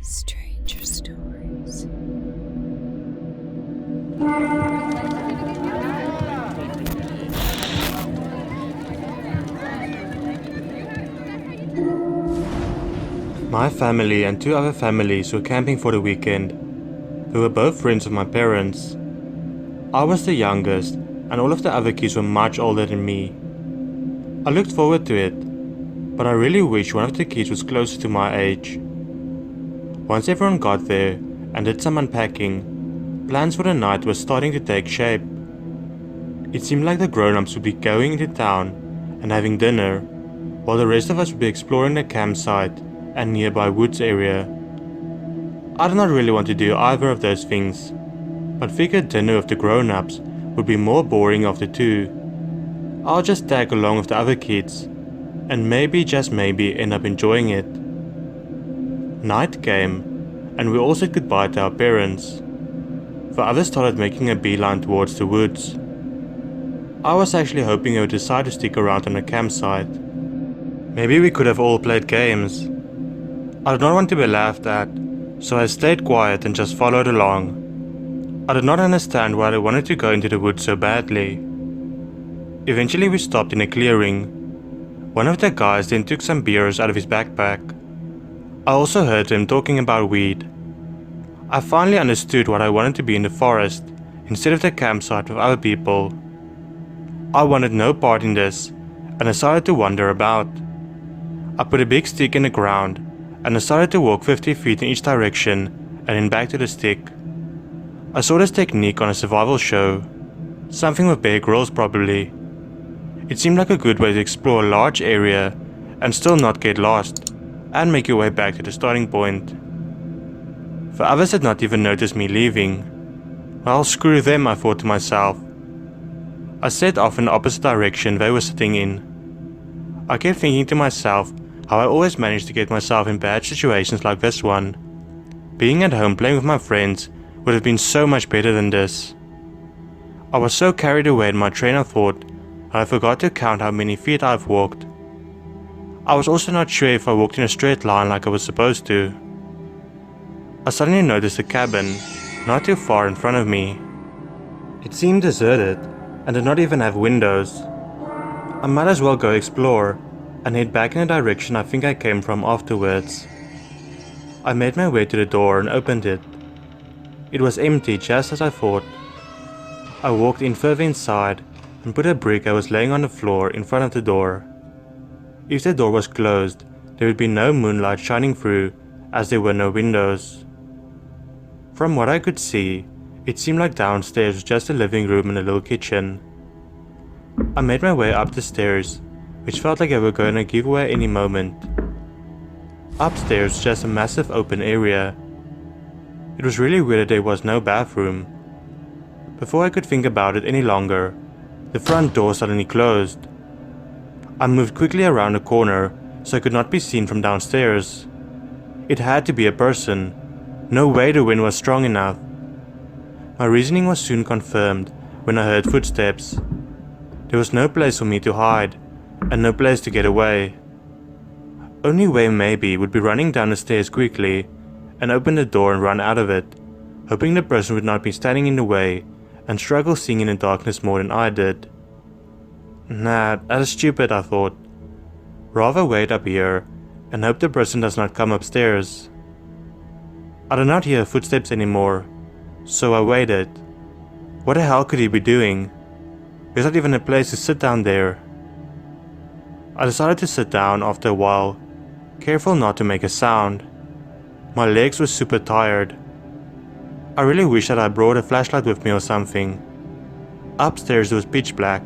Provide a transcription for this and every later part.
Stranger Stories. My family and two other families were camping for the weekend. They were both friends of my parents. I was the youngest, and all of the other kids were much older than me. I looked forward to it, but I really wish one of the kids was closer to my age. Once everyone got there and did some unpacking, plans for the night were starting to take shape. It seemed like the grown-ups would be going into town and having dinner, while the rest of us would be exploring the campsite and nearby woods area. I did not really want to do either of those things, but figured dinner with the grown-ups would be more boring of the two. I'll just tag along with the other kids, and maybe, just maybe, end up enjoying it. Night came, and we all said goodbye to our parents. The others started making a beeline towards the woods. I was actually hoping they would decide to stick around on the campsite. Maybe we could have all played games. I did not want to be laughed at, so I stayed quiet and just followed along. I did not understand why they wanted to go into the woods so badly. Eventually we stopped in a clearing. One of the guys then took some beers out of his backpack. I also heard them talking about weed. I finally understood why I wanted to be in the forest instead of the campsite with other people. I wanted no part in this and decided to wander about. I put a big stick in the ground and decided to walk 50 feet in each direction and then back to the stick. I saw this technique on a survival show, something with Bear Grylls probably. It seemed like a good way to explore a large area and still not get lost, and make your way back to the starting point. The others had not even noticed me leaving. Well, screw them, I thought to myself. I set off in the opposite direction they were sitting in. I kept thinking to myself how I always managed to get myself in bad situations like this one. Being at home playing with my friends would have been so much better than this. I was so carried away in my train of thought that I forgot to count how many feet I've walked. I was also not sure if I walked in a straight line like I was supposed to. I suddenly noticed a cabin, not too far in front of me. It seemed deserted and did not even have windows. I might as well go explore and head back in the direction I think I came from afterwards. I made my way to the door and opened it. It was empty, just as I thought. I walked in further inside and put a brick I was laying on the floor in front of the door. If the door was closed, there would be no moonlight shining through, as there were no windows. From what I could see, it seemed like downstairs was just a living room and a little kitchen. I made my way up the stairs, which felt like they were going to give way any moment. Upstairs was just a massive open area. It was really weird that there was no bathroom. Before I could think about it any longer, the front door suddenly closed. I moved quickly around the corner so I could not be seen from downstairs. It had to be a person. No way the wind was strong enough. My reasoning was soon confirmed when I heard footsteps. There was no place for me to hide, and no place to get away. Only way maybe would be running down the stairs quickly and open the door and run out of it, hoping the person would not be standing in the way and struggle seeing in the darkness more than I did. Nah, that is stupid, I thought. Rather wait up here and hope the person does not come upstairs. I did not hear footsteps anymore, so I waited. What the hell could he be doing? There's not even a place to sit down there. I decided to sit down after a while, careful not to make a sound. My legs were super tired. I really wish that I brought a flashlight with me or something. Upstairs it was pitch black.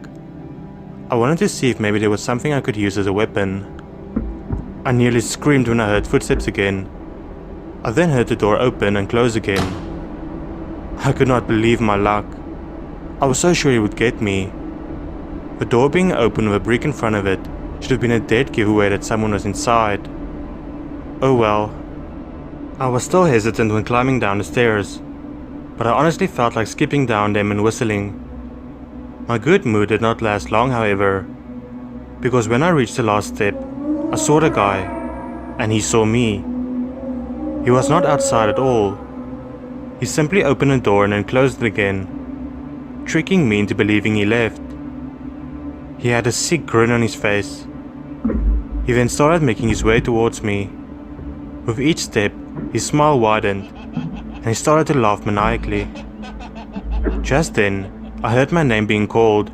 I wanted to see if maybe there was something I could use as a weapon. I nearly screamed when I heard footsteps again. I then heard the door open and close again. I could not believe my luck. I was so sure he would get me. The door being open with a brick in front of it should have been a dead giveaway that someone was inside. Oh well. I was still hesitant when climbing down the stairs, but I honestly felt like skipping down them and whistling. My good mood did not last long, however, because when I reached the last step, I saw the guy, and he saw me. He was not outside at all. He simply opened the door and then closed it again, tricking me into believing he left. He had a sick grin on his face. He then started making his way towards me. With each step, his smile widened, and he started to laugh maniacally. Just then, I heard my name being called.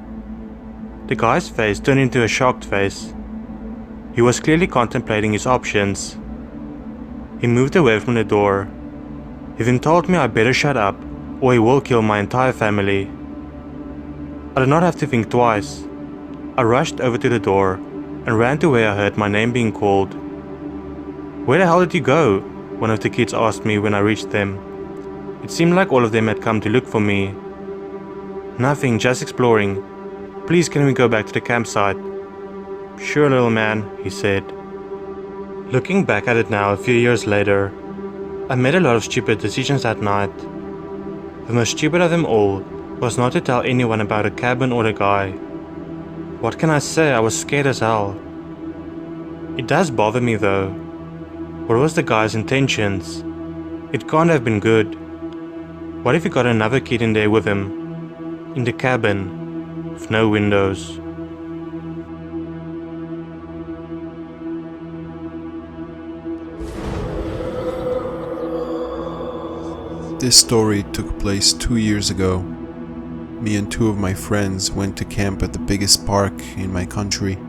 The guy's face turned into a shocked face. He was clearly contemplating his options. He moved away from the door. He then told me I better shut up, or he will kill my entire family. I did not have to think twice. I rushed over to the door and ran to where I heard my name being called. "Where the hell did you go?" one of the kids asked me when I reached them. It seemed like all of them had come to look for me. "Nothing, just exploring. Please, can we go back to the campsite?" "Sure, little man," he said. Looking back at it now a few years later, I made a lot of stupid decisions that night. The most stupid of them all was not to tell anyone about a cabin or the guy. What can I say, I was scared as hell. It does bother me though. What was the guy's intentions? It can't have been good. What if he got another kid in there with him? In the cabin, with no windows. This story took place 2 years ago. Me and two of my friends went to camp at the biggest park in my country.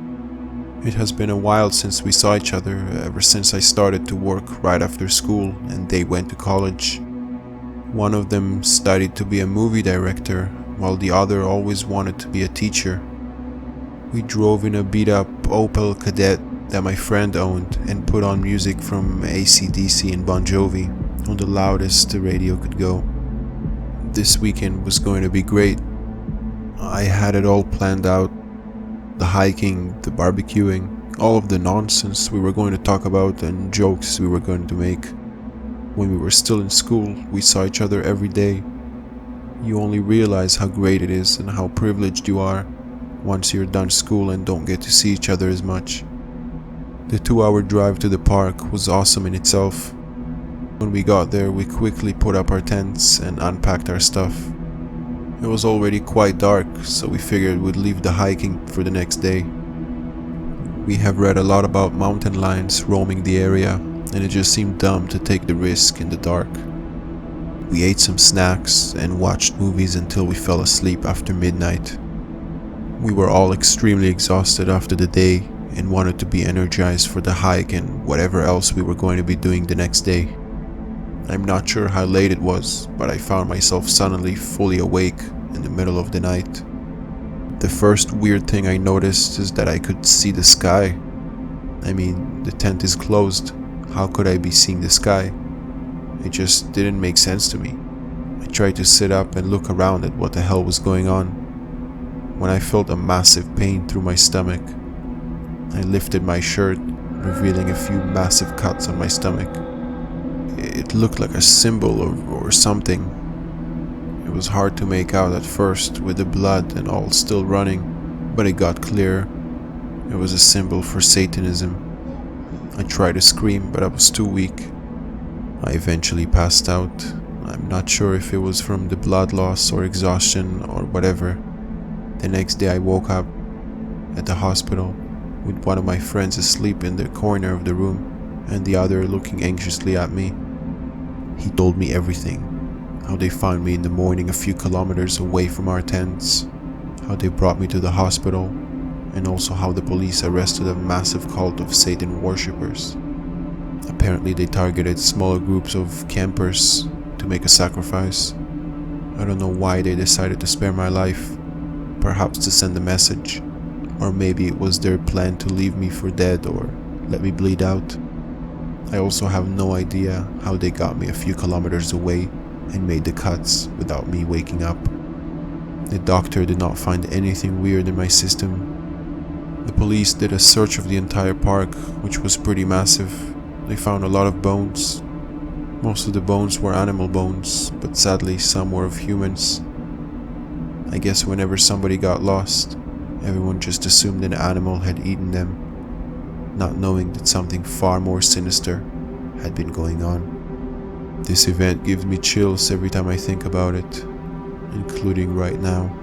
It has been a while since we saw each other, ever since I started to work right after school and they went to college. One of them studied to be a movie director, while the other always wanted to be a teacher. We drove in a beat-up Opel Kadett that my friend owned and put on music from AC/DC and Bon Jovi on the loudest the radio could go. This weekend was going to be great. I had it all planned out. The hiking, the barbecuing, all of the nonsense we were going to talk about and jokes we were going to make. When we were still in school, we saw each other every day. You only realize how great it is and how privileged you are once you're done school and don't get to see each other as much. The 2-hour drive to the park was awesome in itself. When we got there, we quickly put up our tents and unpacked our stuff. It was already quite dark, so we figured we'd leave the hiking for the next day. We have read a lot about mountain lions roaming the area, and it just seemed dumb to take the risk in the dark. We ate some snacks and watched movies until we fell asleep after midnight. We were all extremely exhausted after the day and wanted to be energized for the hike and whatever else we were going to be doing the next day. I'm not sure how late it was, but I found myself suddenly fully awake in the middle of the night. The first weird thing I noticed is that I could see the sky. I mean, the tent is closed. How could I be seeing the sky? It just didn't make sense to me. I tried to sit up and look around at what the hell was going on, when I felt a massive pain through my stomach. I lifted my shirt, revealing a few massive cuts on my stomach. It looked like a symbol or something. It was hard to make out at first with the blood and all still running, but it got clear. It was a symbol for Satanism. I tried to scream, but I was too weak. I eventually passed out. I'm not sure if it was from the blood loss or exhaustion or whatever. The next day I woke up at the hospital with one of my friends asleep in the corner of the room and the other looking anxiously at me. He told me everything. How they found me in the morning a few kilometers away from our tents, how they brought me to the hospital, and also how the police arrested a massive cult of Satan worshippers. Apparently they targeted smaller groups of campers to make a sacrifice. I don't know why they decided to spare my life. Perhaps to send a message, or maybe it was their plan to leave me for dead or let me bleed out. I also have no idea how they got me a few kilometers away and made the cuts without me waking up. The doctor did not find anything weird in my system. The police did a search of the entire park, which was pretty massive. They found a lot of bones. Most of the bones were animal bones, but sadly some were of humans. I guess whenever somebody got lost, everyone just assumed an animal had eaten them. not knowing that something far more sinister had been going on. This event gives me chills every time I think about it, including right now.